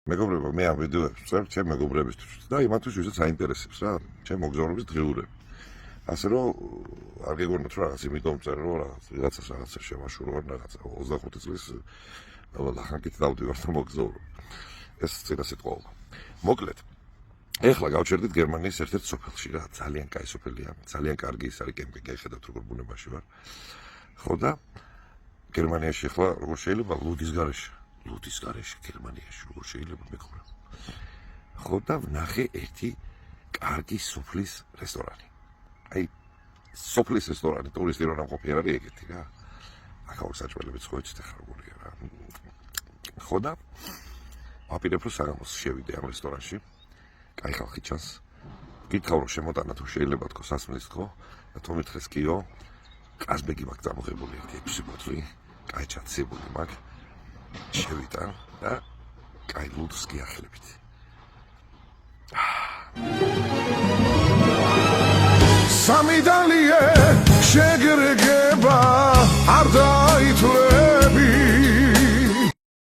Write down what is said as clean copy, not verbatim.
მეგობრებო, მე ამ ვიდეოებს ვწერ ჩემ მეგობრებისთვის და იმათთვის, ვისაც აინტერესებს რა, ჩემ მოგზაურობის დღიურები. ასე რომ არ გეგონოთ რომ რაღაც იმიტომ ვწერ რომ რაღაცას რაღაცა შემაშურო რაღაცა 25 წლის ლახანკით დავდივარ და მოგზაურობ. ეს წინა სიტყვა. მოკლედ, ეხლა გავჩერდით გერმანიის ერთ-ერთ სოფელში რა, ძალიან კაი სოფელია, ძალიან კარგი ის არის კემპინგი, ხედავთ როგორ ბუნებაში ვარ. ხო და გერმანიაში ახლა როგორ შეიძლება ლუდის გარეშე გერმანიაში როგორ შეიძლება მეგობრებო. ხო და ვნახე ერთი კარგი სოფლის რესტორანი. აი სოფლის რესტორანი ტურისტი რო ნამყოფი არ არის ეგეთი რა. ახალ საჭმელებიც ხო იცით ახლა როგორია რა. ხო და აპირებ რომ საღამოს შევიდე ამ რესტორანში. კაი ხალხი ჩანს. გითხრა რომ შემოტანა თუ შეიძლება თქო სასმლის თქო და თუ მითხეს კიო კაზბეგი მაქვს დამოღებული ერთი 6 ბოთლი. კაი ჩაცებული მაქვს. შევიდა და კაი ლუდს გიახლებით. სამი დალია შეგრეგე